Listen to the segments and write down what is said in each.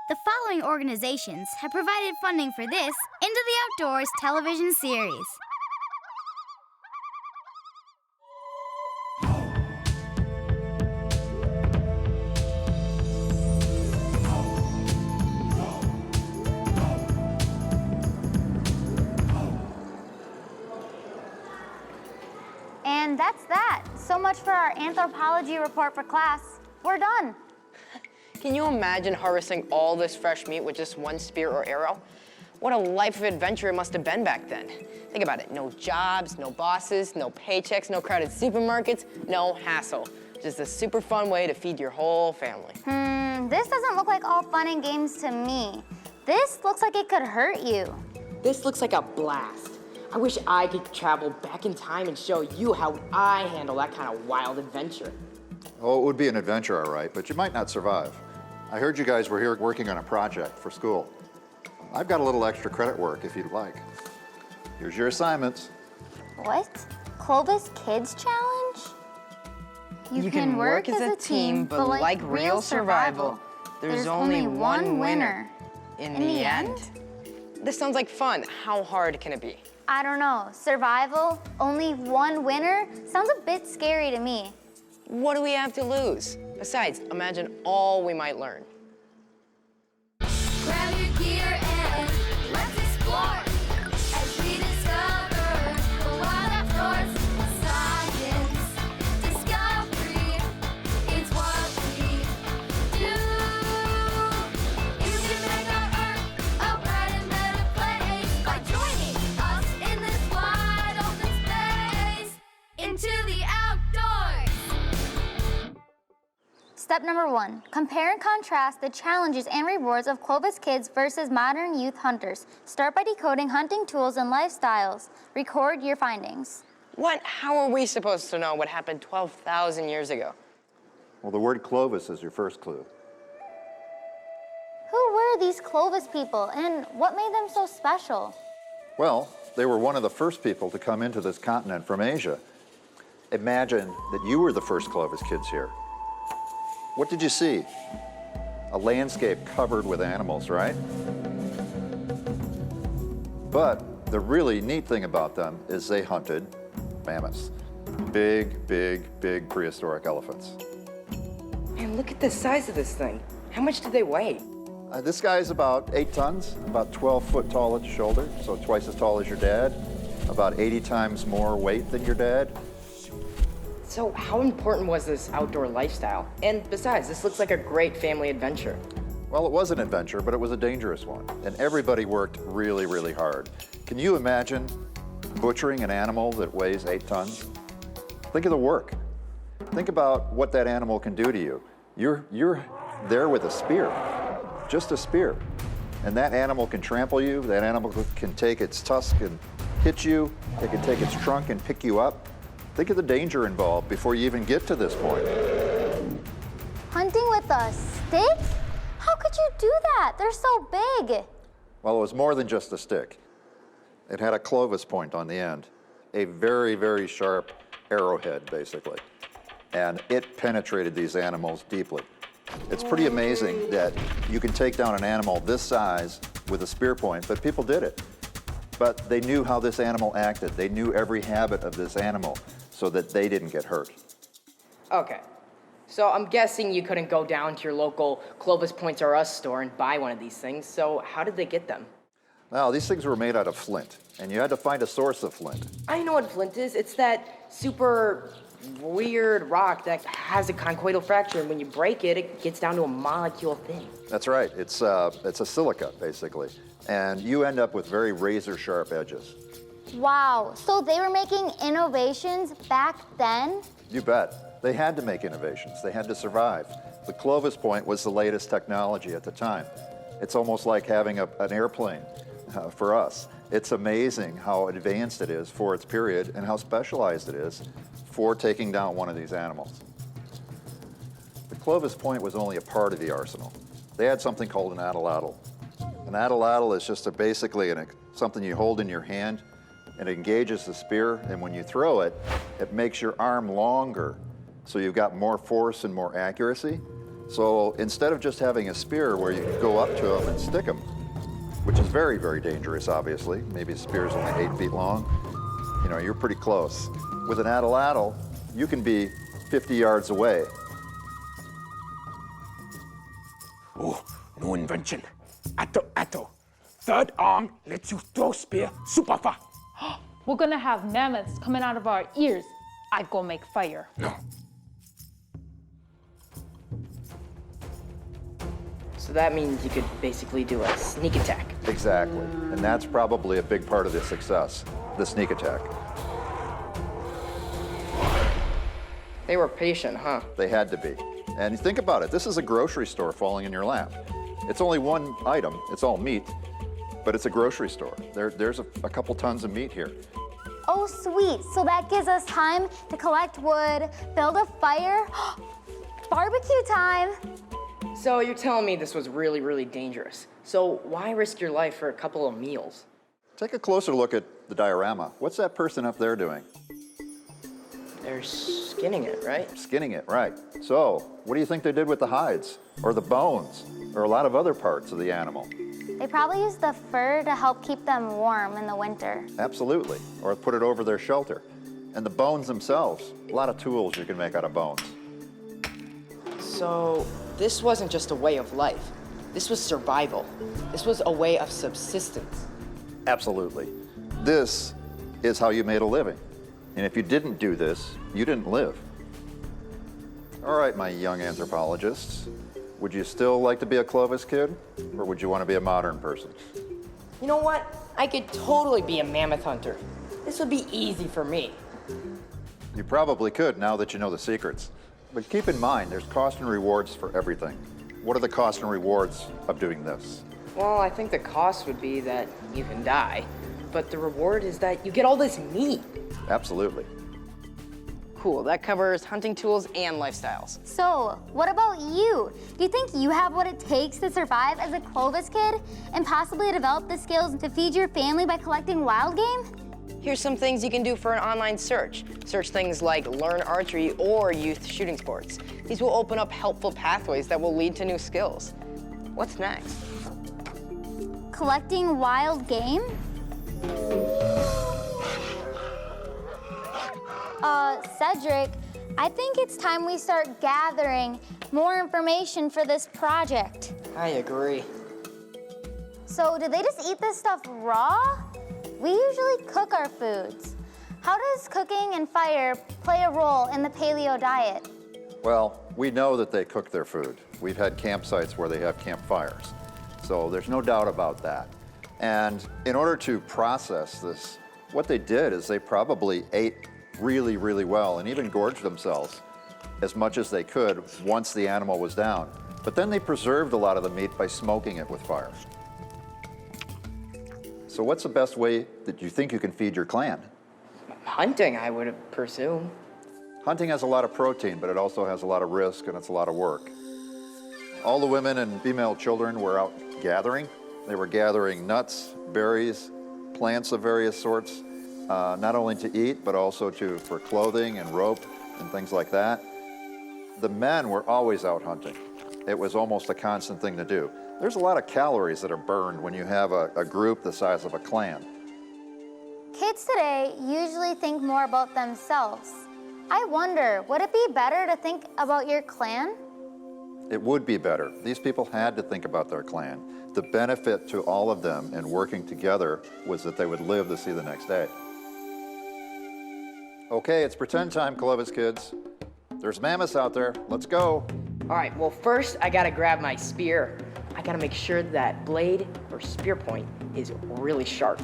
The following organizations have provided funding for this Into the Outdoors television series. And that's that. So much for our anthropology report for class. We're done. Can you imagine harvesting all this fresh meat with just one spear or arrow? What a life of adventure it must have been back then. Think about it, no jobs, no bosses, no paychecks, no crowded supermarkets, no hassle. Just a super fun way to feed your whole family. This doesn't look like all fun and games to me. This looks like it could hurt you. This looks like a blast. I wish I could travel back in time and show you how I handle that kind of wild adventure. Oh, it would be an adventure, all right, but you might not survive. I heard you guys were here working on a project for school. I've got a little extra credit work if you'd like. Here's your assignments. What? Clovis Kids Challenge? You can work as a team, but like real survival, there's only one winner. In the end? This sounds like fun. How hard can it be? I don't know. Survival? Only one winner? Sounds a bit scary to me. What do we have to lose? Besides, imagine all we might learn. Grab your gear and let's explore as we discover the wild outdoors. Science, discovery, it's what we do. You can make our Earth a bright and better place by joining us in this wide open space into the outdoors. Step number 1, compare and contrast the challenges and rewards of Clovis kids versus modern youth hunters. Start by decoding hunting tools and lifestyles. Record your findings. What? How are we supposed to know what happened 12,000 years ago? Well, the word Clovis is your first clue. Who were these Clovis people and what made them so special? Well, they were one of the first people to come into this continent from Asia. Imagine that you were the first Clovis kids here. What did you see? A landscape covered with animals, right? But the really neat thing about them is they hunted mammoths. Big, big, big prehistoric elephants. Man, look at the size of this thing. How much do they weigh? This guy's about 8 tons, about 12 foot tall at the shoulder, so twice as tall as your dad, about 80 times more weight than your dad. So how important was this outdoor lifestyle? And besides, this looks like a great family adventure. Well, it was an adventure, but it was a dangerous one, and everybody worked really, really hard. Can you imagine butchering an animal that weighs 8 tons? Think of the work. Think about what that animal can do to you. You're there with a spear, just a spear. And that animal can trample you, that animal can take its tusk and hit you, it can take its trunk and pick you up. Think of the danger involved before you even get to this point. Hunting with a stick? How could you do that? They're so big. Well, it was more than just a stick. It had a Clovis point on the end, a very, very sharp arrowhead, basically. And it penetrated these animals deeply. It's pretty amazing that you can take down an animal this size with a spear point, but people did it. But they knew how this animal acted. They knew every habit of this animal so that they didn't get hurt. Okay, so I'm guessing you couldn't go down to your local Clovis Points R Us store and buy one of these things, so how did they get them? Now, these things were made out of flint, and you had to find a source of flint. I know what flint is. It's that super weird rock that has a conchoidal fracture, and when you break it, it gets down to a molecule thing. That's right. It's a silica, basically. And you end up with very razor-sharp edges. Wow, so they were making innovations back then? You bet. They had to make innovations. They had to survive. The Clovis point was the latest technology at the time. It's almost like having an airplane for us. It's amazing how advanced it is for its period and how specialized it is for taking down one of these animals. The Clovis point was only a part of the arsenal. They had something called an atlatl. An atlatl is just basically something you hold in your hand, and it engages the spear, and when you throw it, it makes your arm longer, so you've got more force and more accuracy. So instead of just having a spear where you go up to them and stick them, which is very, very dangerous, obviously. Maybe a spear's only 8 feet long. You know, you're pretty close. With an atlatl, you can be 50 yards away. Oh, new invention. Atto. Third arm lets you throw spear super far. We're gonna have mammoths coming out of our ears. I go make fire. No. So that means you could basically do a sneak attack. Exactly. And that's probably a big part of the success, the sneak attack. They were patient, huh? They had to be. And think about it, this is a grocery store falling in your lap. It's only one item, it's all meat, but it's a grocery store. There's a couple tons of meat here. Oh, sweet. So that gives us time to collect wood, build a fire. Barbecue time. So you're telling me this was really, really dangerous. So why risk your life for a couple of meals? Take a closer look at the diorama. What's that person up there doing? They're skinning it, right? Skinning it, right. So, what do you think they did with the hides, or the bones, or a lot of other parts of the animal? They probably use the fur to help keep them warm in the winter. Absolutely, or put it over their shelter. And the bones themselves, a lot of tools you can make out of bones. So this wasn't just a way of life. This was survival. This was a way of subsistence. Absolutely. This is how you made a living. And if you didn't do this, you didn't live. All right, my young anthropologists, would you still like to be a Clovis kid, or would you want to be a modern person? You know what? I could totally be a mammoth hunter. This would be easy for me. You probably could now that you know the secrets. But keep in mind, there's cost and rewards for everything. What are the cost and rewards of doing this? Well, I think the cost would be that you can die, but the reward is that you get all this meat. Absolutely. Cool, that covers hunting tools and lifestyles. So, what about you? Do you think you have what it takes to survive as a Clovis kid and possibly develop the skills to feed your family by collecting wild game? Here's some things you can do for an online search. Search things like learn archery or youth shooting sports. These will open up helpful pathways that will lead to new skills. What's next? Collecting wild game? Cedric, I think it's time we start gathering more information for this project. I agree. So, do they just eat this stuff raw? We usually cook our foods. How does cooking and fire play a role in the paleo diet? Well, we know that they cook their food. We've had campsites where they have campfires. So there's no doubt about that. And in order to process this, what they did is they probably ate really, really well and even gorged themselves as much as they could once the animal was down. But then they preserved a lot of the meat by smoking it with fire. So what's the best way that you think you can feed your clan? Hunting, I would presume. Hunting has a lot of protein, but it also has a lot of risk and it's a lot of work. All the women and female children were out gathering. They were gathering nuts, berries, plants of various sorts, not only to eat, but also for clothing and rope and things like that. The men were always out hunting. It was almost a constant thing to do. There's a lot of calories that are burned when you have a group the size of a clan. Kids today usually think more about themselves. I wonder, would it be better to think about your clan? It would be better. These people had to think about their clan. The benefit to all of them in working together was that they would live to see the next day. Okay, it's pretend time, Clovis kids. There's mammoths out there. Let's go. All right, well, first I gotta grab my spear. I gotta make sure that blade or spear point is really sharp.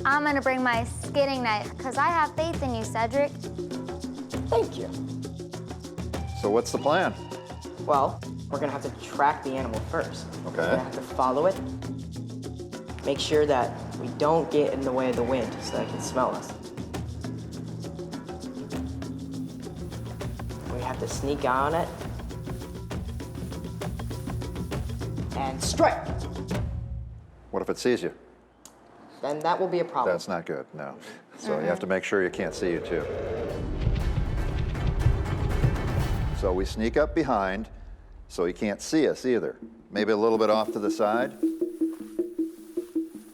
I'm gonna bring my skinning knife because I have faith in you, Cedric. Thank you. So what's the plan? Well, we're gonna have to track the animal first. Okay. We're gonna have to follow it. Make sure that we don't get in the way of the wind so that it can smell us. We have to sneak on it. And strike. What if it sees you? Then that will be a problem. That's not good, no. So you have to make sure you can't see you too. So we sneak up behind so he can't see us either. Maybe a little bit off to the side.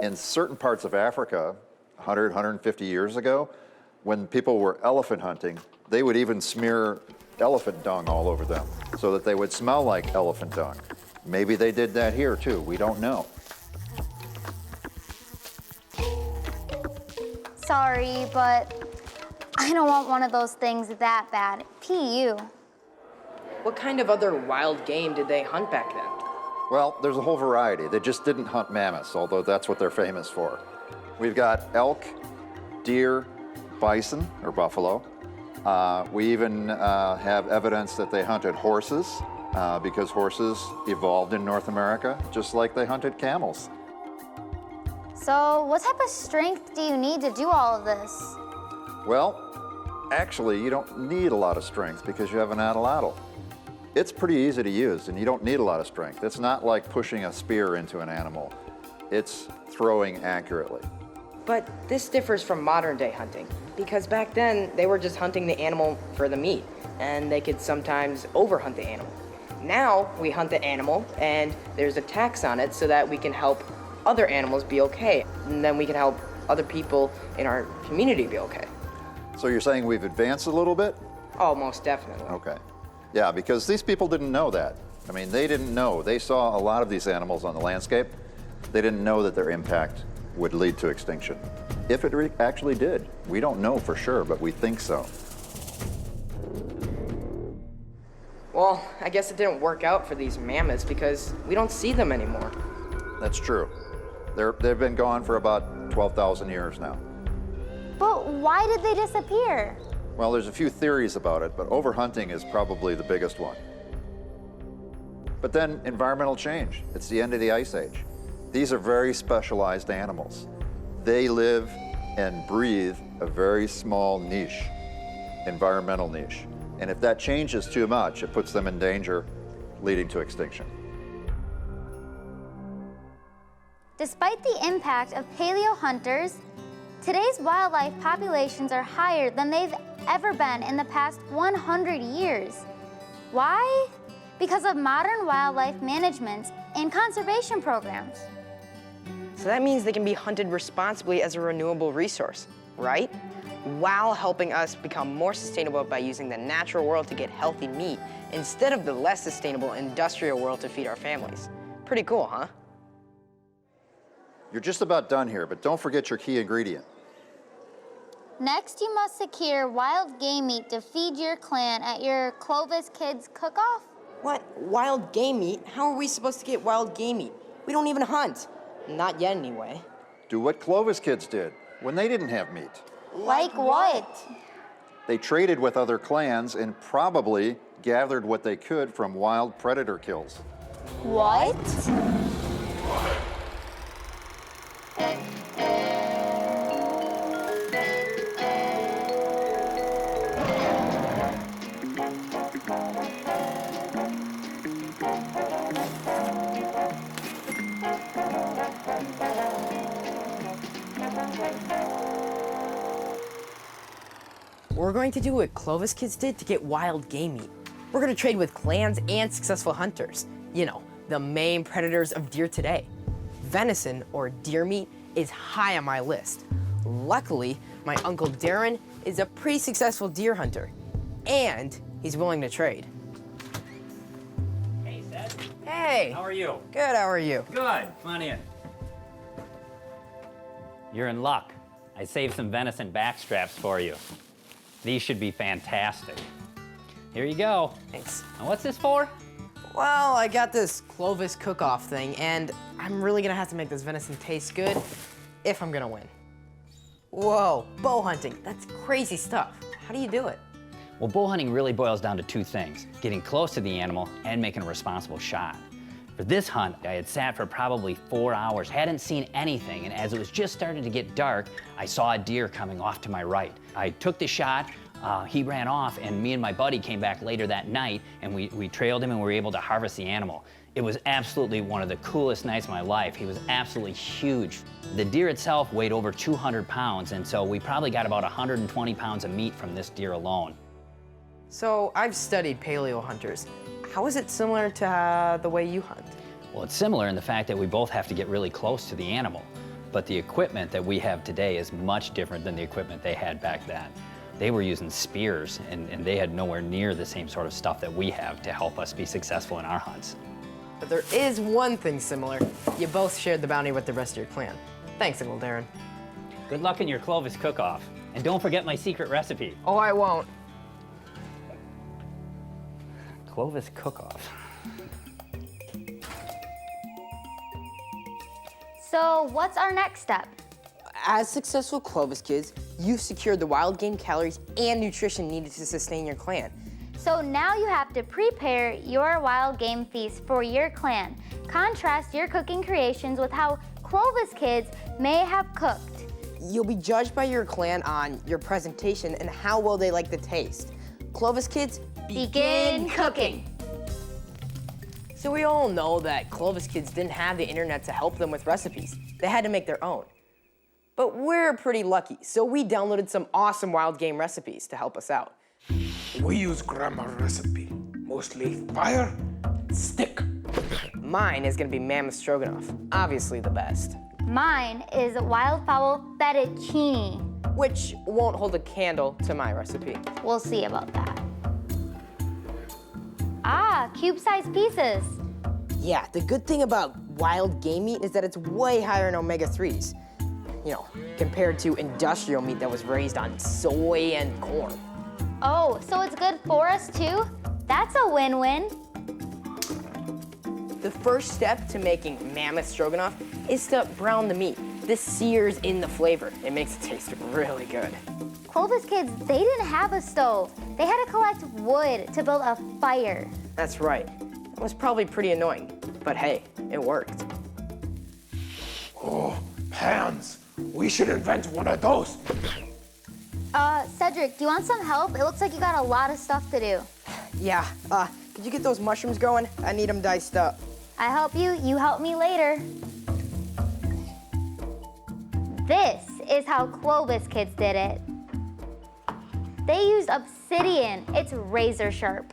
In certain parts of Africa, 100, 150 years ago, when people were elephant hunting, they would even smear elephant dung all over them so that they would smell like elephant dung. Maybe they did that here too, we don't know. Sorry, but I don't want one of those things that bad. PU. What kind of other wild game did they hunt back then? Well, there's a whole variety. They just didn't hunt mammoths, although that's what they're famous for. We've got elk, deer, bison, or buffalo. We even have evidence that they hunted horses because horses evolved in North America, just like they hunted camels. So what type of strength do you need to do all of this? Well, actually, you don't need a lot of strength because you have an atlatl. It's pretty easy to use, and you don't need a lot of strength. It's not like pushing a spear into an animal. It's throwing accurately. But this differs from modern day hunting, because back then they were just hunting the animal for the meat, and they could sometimes overhunt the animal. Now we hunt the animal, and there's a tax on it so that we can help other animals be okay, and then we can help other people in our community be okay. So you're saying we've advanced a little bit? Oh, most definitely. Okay. Yeah, because these people didn't know that. I mean, they didn't know. They saw a lot of these animals on the landscape. They didn't know that their impact would lead to extinction. If it actually did, we don't know for sure, but we think so. Well, I guess it didn't work out for these mammoths because we don't see them anymore. That's true. They've been gone for about 12,000 years now. But why did they disappear? Well, there's a few theories about it, but overhunting is probably the biggest one. But then environmental change. It's the end of the Ice Age. These are very specialized animals. They live and breathe a very small niche, environmental niche. And if that changes too much, it puts them in danger, leading to extinction. Despite the impact of paleo hunters, today's wildlife populations are higher than they've ever been in the past 100 years. Why? Because of modern wildlife management and conservation programs. So that means they can be hunted responsibly as a renewable resource, right? While helping us become more sustainable by using the natural world to get healthy meat instead of the less sustainable industrial world to feed our families. Pretty cool, huh? You're just about done here, but don't forget your key ingredient. Next, you must secure wild game meat to feed your clan at your Clovis Kids cook-off. What? Wild game meat? How are we supposed to get wild game meat? We don't even hunt. Not yet, anyway. Do what Clovis kids did when they didn't have meat. Like what? They traded with other clans and probably gathered what they could from wild predator kills. What? We're going to do what Clovis kids did to get wild game meat. We're going to trade with clans and successful hunters. You know, the main predators of deer today. Venison, or deer meat, is high on my list. Luckily, my Uncle Darren is a pretty successful deer hunter, and he's willing to trade. Hey, Seth. Hey! How are you? Good, how are you? Good. Come on in. You're in luck. I saved some venison back straps for you. These should be fantastic. Here you go. Thanks. And what's this for? Well, I got this Clovis cook-off thing, and I'm really gonna have to make this venison taste good if I'm gonna win. Whoa, bow hunting, that's crazy stuff. How do you do it? Well, bow hunting really boils down to two things: getting close to the animal and making a responsible shot. For this hunt, I had sat for probably 4 hours, hadn't seen anything, and as it was just starting to get dark, I saw a deer coming off to my right. I took the shot, he ran off, and me and my buddy came back later that night, and we trailed him and we were able to harvest the animal. It was absolutely one of the coolest nights of my life. He was absolutely huge. The deer itself weighed over 200 pounds, and so we probably got about 120 pounds of meat from this deer alone. So I've studied paleo hunters. How is it similar to the way you hunt? Well, it's similar in the fact that we both have to get really close to the animal, but the equipment that we have today is much different than the equipment they had back then. They were using spears, and they had nowhere near the same sort of stuff that we have to help us be successful in our hunts. But there is one thing similar. You both shared the bounty with the rest of your clan. Thanks, Uncle Darren. Good luck in your Clovis cook-off, and don't forget my secret recipe. Oh, I won't. Clovis cook-off. So what's our next step? As successful Clovis kids, you've secured the wild game calories and nutrition needed to sustain your clan. So now you have to prepare your wild game feast for your clan. Contrast your cooking creations with how Clovis kids may have cooked. You'll be judged by your clan on your presentation and how well they like the taste. Clovis kids, Begin cooking. So we all know that Clovis kids didn't have the internet to help them with recipes. They had to make their own. But we're pretty lucky, so we downloaded some awesome wild game recipes to help us out. We use grandma recipe. Mostly fire, stick. Mine is gonna be mammoth stroganoff, obviously the best, Mine is wildfowl fettuccine. which won't hold a candle to my recipe. We'll see about that. Ah, cube-sized pieces. Yeah, the good thing about wild game meat is that it's way higher in omega-3s. You know, compared to industrial meat that was raised on soy and corn. Oh, so it's good for us too? That's a win-win. The first step to making mammoth stroganoff is to brown the meat. This sears in the flavor. It makes it taste really good. Clovis kids, they didn't have a stove. They had to collect wood to build a fire. That's right. It was probably pretty annoying, but hey, it worked. Oh, pans. We should invent one of those. Cedric, do you want some help? It looks like you got a lot of stuff to do. Yeah, could you get those mushrooms going? I need them diced up. I help you, you help me later. This is how Clovis kids did it. They used obsidian. It's razor sharp.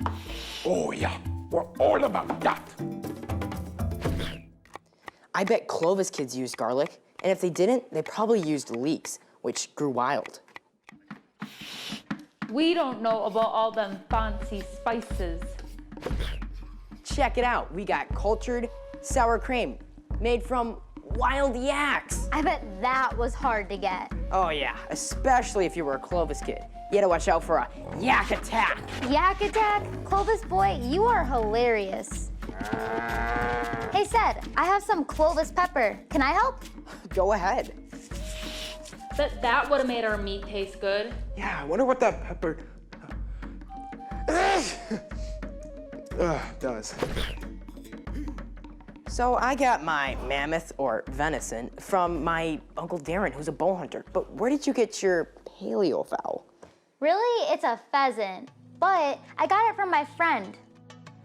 Oh, yeah. We're all about that. I bet Clovis kids used garlic, and if they didn't, they probably used leeks, which grew wild. We don't know about all them fancy spices. Check it out. We got cultured sour cream made from wild yaks. I bet that was hard to get. Oh yeah, especially if you were a Clovis kid. You had to watch out for a yak attack. Yak attack? Clovis boy, you are hilarious. Hey, Ced, I have some Clovis pepper. Can I help? Go ahead. That would have made our meat taste good. Yeah, I wonder what that pepper does. So I got my mammoth or venison from my Uncle Darren, who's a bow hunter. But where did you get your paleo fowl? Really, it's a pheasant, but I got it from my friend.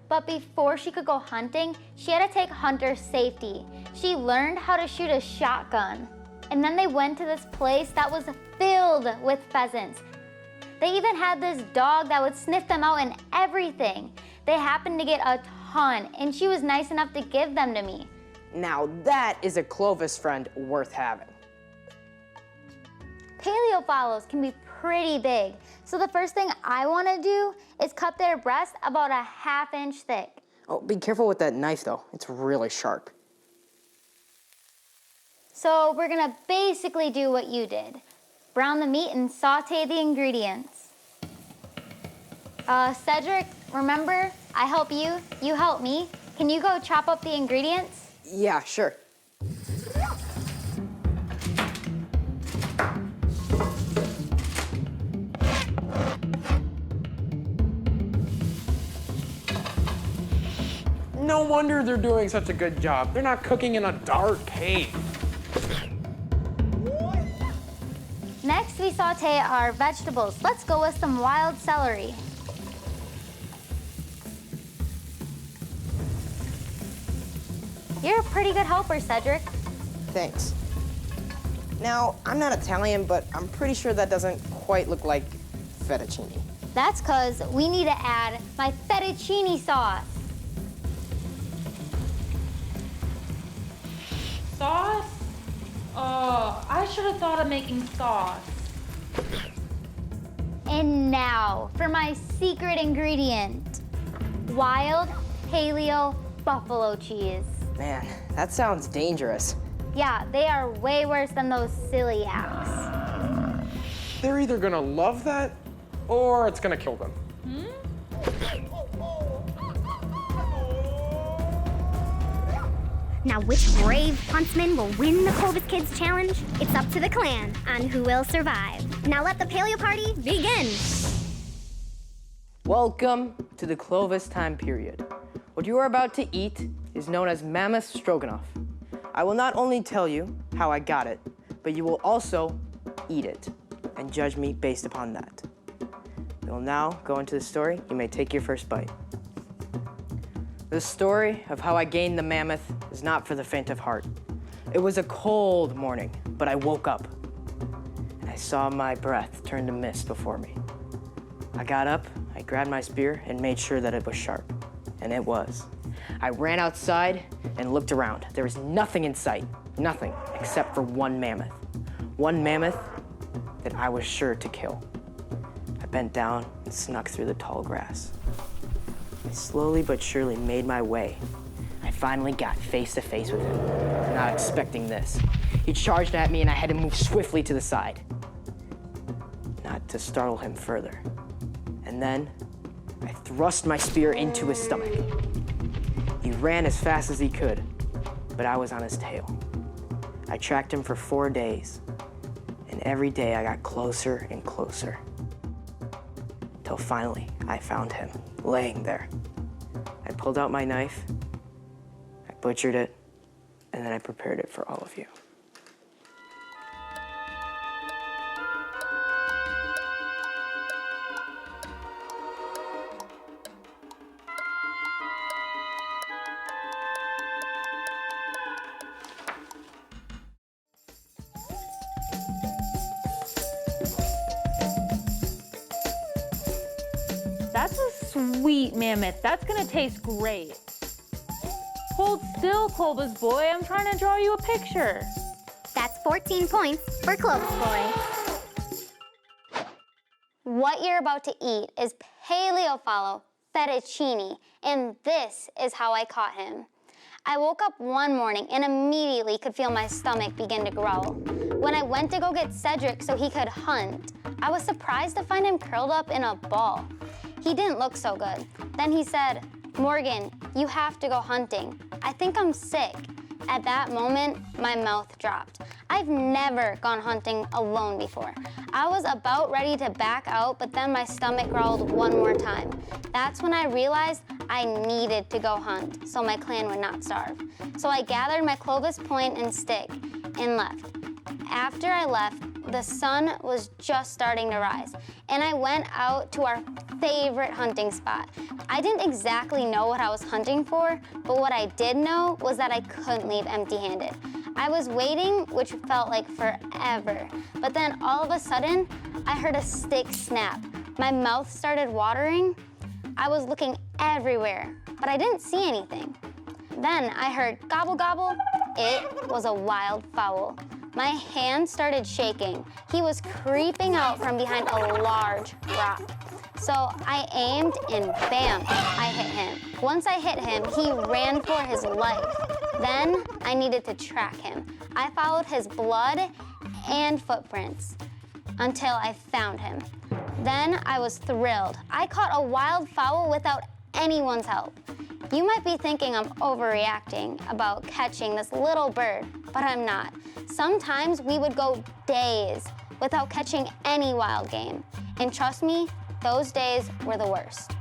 But before she could go hunting, she had to take hunter safety. She learned how to shoot a shotgun. And then they went to this place that was filled with pheasants. They even had this dog that would sniff them out and everything. They happened to get a ton, and she was nice enough to give them to me. Now that is a Clovis friend worth having. Paleo fallows can be pretty big. So the first thing I want to do is cut their breast about a ½ inch thick. Oh, be careful with that knife though. It's really sharp. So we're gonna basically do what you did. Brown the meat and saute the ingredients. Cedric, remember, I help you, you help me. Can you go chop up the ingredients? Yeah, sure. No wonder they're doing such a good job. They're not cooking in a dark cave. Next, we saute our vegetables. Let's go with some wild celery. You're a pretty good helper, Cedric. Thanks. Now, I'm not Italian, but I'm pretty sure that doesn't quite look like fettuccine. That's because we need to add my fettuccine sauce. Sauce? Oh, I should have thought of making sauce. And now for my secret ingredient, wild paleo buffalo cheese. Man, that sounds dangerous. Yeah, they are way worse than those silly apps. They're either gonna love that or it's gonna kill them. Now, which brave huntsman will win the Clovis Kids Challenge? It's up to the clan on who will survive. Now let the paleo party begin. Welcome to the Clovis time period. What you are about to eat is known as mammoth stroganoff. I will not only tell you how I got it, but you will also eat it and judge me based upon that. We will now go into the story. You may take your first bite. The story of how I gained the mammoth is not for the faint of heart. It was a cold morning, but I woke up and I saw my breath turn to mist before me. I got up, I grabbed my spear and made sure that it was sharp, and it was. I ran outside and looked around. There was nothing in sight, nothing except for one mammoth that I was sure to kill. I bent down and snuck through the tall grass. I slowly but surely made my way. I finally got face to face with him, not expecting this. He charged at me and I had to move swiftly to the side, not to startle him further. And then I thrust my spear into his stomach. He ran as fast as he could, but I was on his tail. I tracked him for 4 days, and every day I got closer and closer, till finally I found him laying there. I pulled out my knife, I butchered it, and then I prepared it for all of you. That's a sweet mammoth. That's gonna taste great. Hold still, Clovis boy. I'm trying to draw you a picture. That's 14 points for Clovis Boy. What you're about to eat is Paleofollow fettuccine, and this is how I caught him. I woke up one morning and immediately could feel my stomach begin to growl. When I went to go get Cedric so he could hunt, I was surprised to find him curled up in a ball. He didn't look so good. Then he said, "Morgan, you have to go hunting. I think I'm sick." At that moment, my mouth dropped. I've never gone hunting alone before. I was about ready to back out, but then my stomach growled one more time. That's when I realized I needed to go hunt so my clan would not starve. So I gathered my Clovis point and stick and left. After I left, the sun was just starting to rise, and I went out to our favorite hunting spot. I didn't exactly know what I was hunting for, but what I did know was that I couldn't leave empty-handed. I was waiting, which felt like forever, but then all of a sudden, I heard a stick snap. My mouth started watering. I was looking everywhere, but I didn't see anything. Then I heard gobble gobble. It was a wild fowl. My hand started shaking. He was creeping out from behind a large rock. So I aimed and bam, I hit him. Once I hit him, he ran for his life. Then I needed to track him. I followed his blood and footprints until I found him. Then I was thrilled. I caught a wild fowl without anyone's help. You might be thinking I'm overreacting about catching this little bird, but I'm not. Sometimes we would go days without catching any wild game. And trust me, those days were the worst.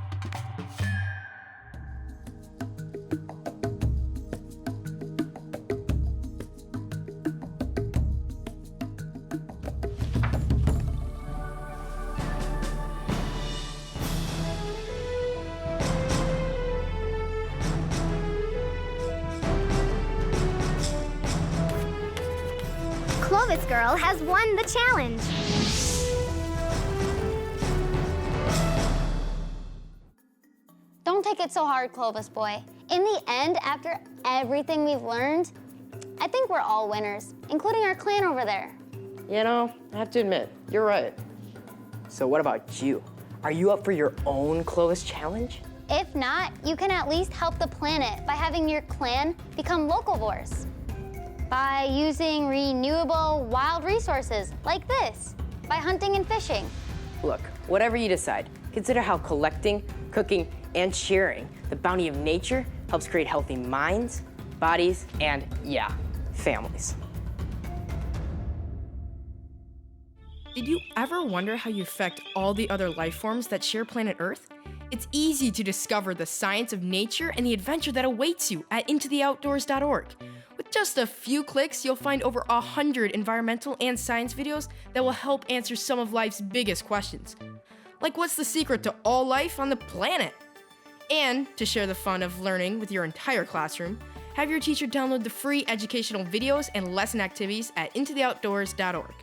Clovis Girl has won the challenge. make it so hard, Clovis boy. In the end, after everything we've learned, I think we're all winners, including our clan over there. You know, I have to admit, you're right. So what about you? Are you up for your own Clovis challenge? If not, you can at least help the planet by having your clan become locavores. By using renewable wild resources like this, by hunting and fishing. Look, whatever you decide, consider how collecting, cooking, and sharing the bounty of nature helps create healthy minds, bodies, and, yeah, families. Did you ever wonder how you affect all the other life forms that share planet Earth? It's easy to discover the science of nature and the adventure that awaits you at intotheoutdoors.org. With just a few clicks, you'll find over 100 environmental and science videos that will help answer some of life's biggest questions. Like, what's the secret to all life on the planet? And to share the fun of learning with your entire classroom, have your teacher download the free educational videos and lesson activities at intotheoutdoors.org.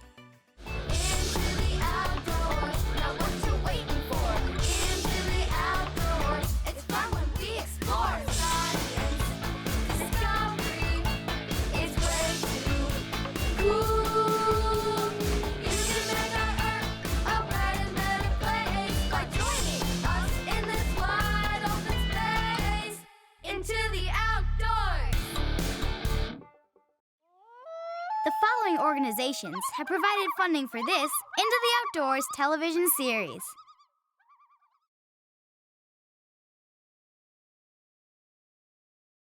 The following organizations have provided funding for this Into the Outdoors television series.